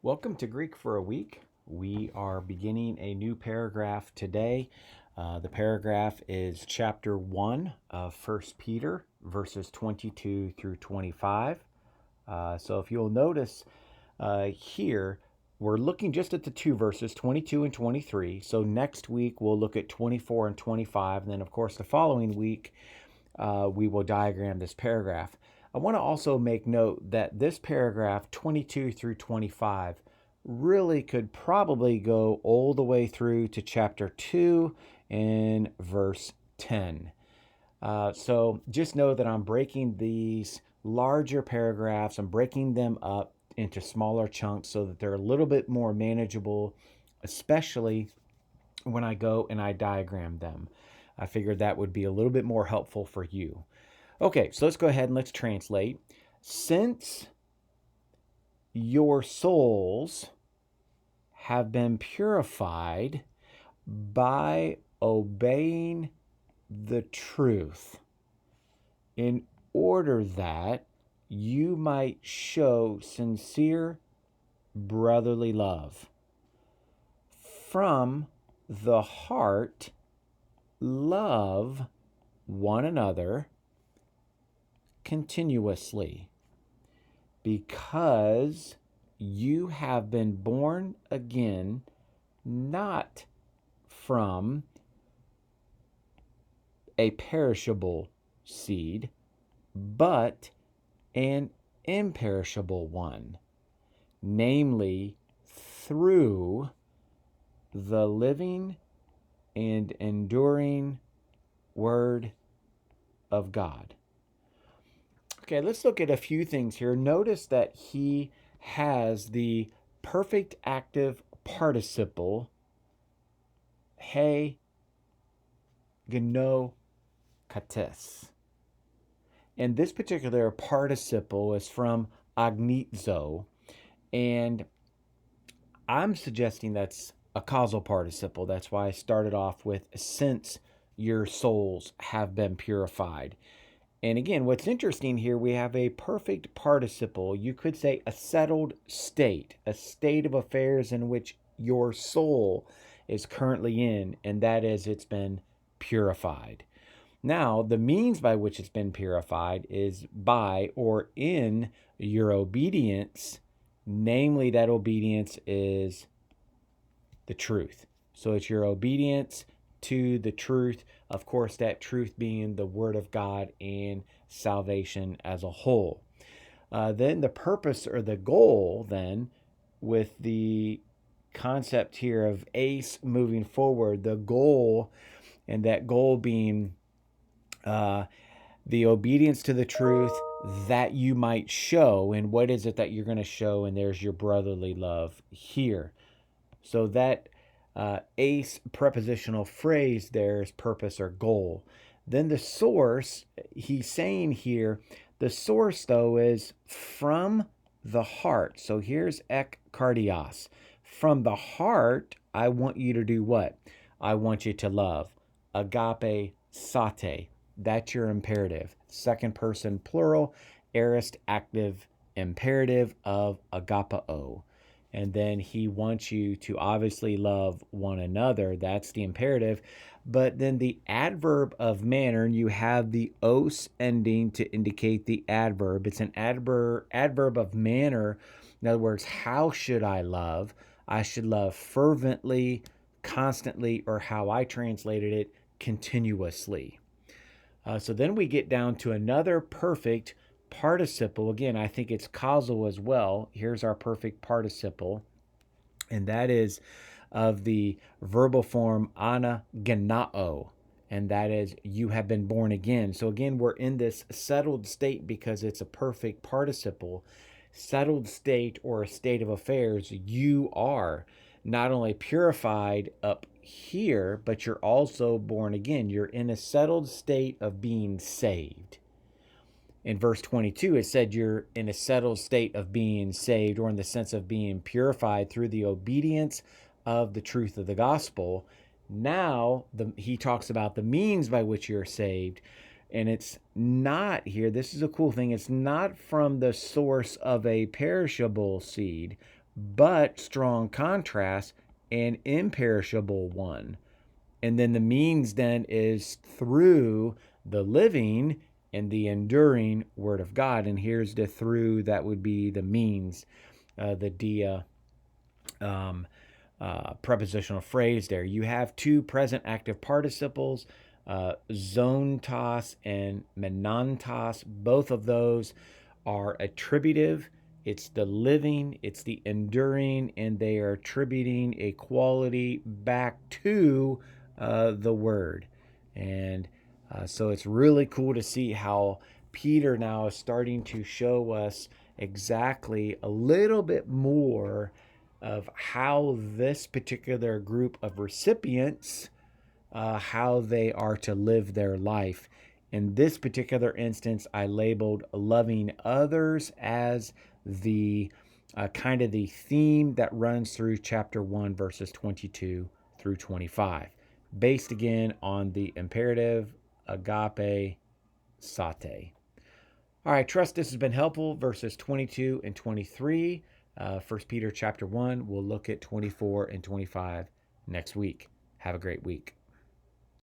Welcome to Greek for a Week. We are beginning a new paragraph today. The paragraph is chapter 1 of First Peter, verses 22 through 25. So if you'll notice here, we're looking just at the two verses, 22 and 23. So next week we'll look at 24 and 25. And then, of course, the following week we will diagram this paragraph. I want to also make note that this paragraph, 22 through 25, really could probably go all the way through to chapter 2 in verse 10. So just know that I'm breaking these larger paragraphs, I'm breaking them up into smaller chunks so that they're a little bit more manageable, especially when I go and I diagram them. I figured that would be a little bit more helpful for you. Okay, so let's go ahead and let's translate. Since your souls have been purified by obeying the truth, in order that you might show sincere brotherly love. From the heart, love one another continuously, because you have been born again, not from a perishable seed, but an imperishable one, namely through the living and enduring Word of God. Okay, let's look at a few things here. Notice that he has the perfect active participle, he gno kates. And this particular participle is from agnitzo, and I'm suggesting that's a causal participle. That's why I started off with since your souls have been purified. And again, what's interesting here, we have a perfect participle. You could say a settled state, a state of affairs in which your soul is currently in, and that is it's been purified. Now, the means by which it's been purified is by or in your obedience, namely that obedience is the truth. So it's your obedience to the truth, of course, that truth being the Word of God and salvation as a whole. Then the purpose or the goal, then, with the concept here of ace moving forward, the goal, and that goal being the obedience to the truth that you might show. And what is it that you're going to show? And there's your brotherly love here. So that ace prepositional phrase there is purpose or goal. Then the source, he's saying here, the source though is from the heart. So here's ek cardios. From the heart, I want you to do what? I want you to love. Agape sate. That's your imperative. Second person plural, aorist active imperative of agapao. And then he wants you to obviously love one another. That's the imperative. But then the adverb of manner, and you have the os ending to indicate the adverb. It's an adverb of manner. In other words, how should I love? I should love fervently, constantly, or how I translated it, continuously. So then we get down to another perfect participle. Again, I think it's causal as well. Here's our perfect participle, and that is of the verbal form ana genao, and that is you have been born again. So again, we're in this settled state because it's a perfect participle. Settled state or a state of affairs, you are not only purified up here, but you're also born again. You're in a settled state of being saved. In verse 22, it said you're in a settled state of being saved, or in the sense of being purified through the obedience of the truth of the gospel. Now, he talks about the means by which you're saved. And it's not here, this is a cool thing, it's not from the source of a perishable seed, but strong contrast, an imperishable one. And then the means then is through the living and the enduring word of God. And here's the through, that would be the means, the dia prepositional phrase there. You have two present active participles, zontos and menantos. Both of those are attributive. It's the living, it's the enduring, and they are attributing a quality back to the word. And so it's really cool to see how Peter now is starting to show us exactly a little bit more of how this particular group of recipients, how they are to live their life. In this particular instance, I labeled loving others as the kind of the theme that runs through chapter 1, verses 22 through 25, based again on the imperative agape sate. All right, trust this has been helpful. Verses 22 and 23, 1 Peter chapter 1. We'll look at 24 and 25 next week. Have a great week.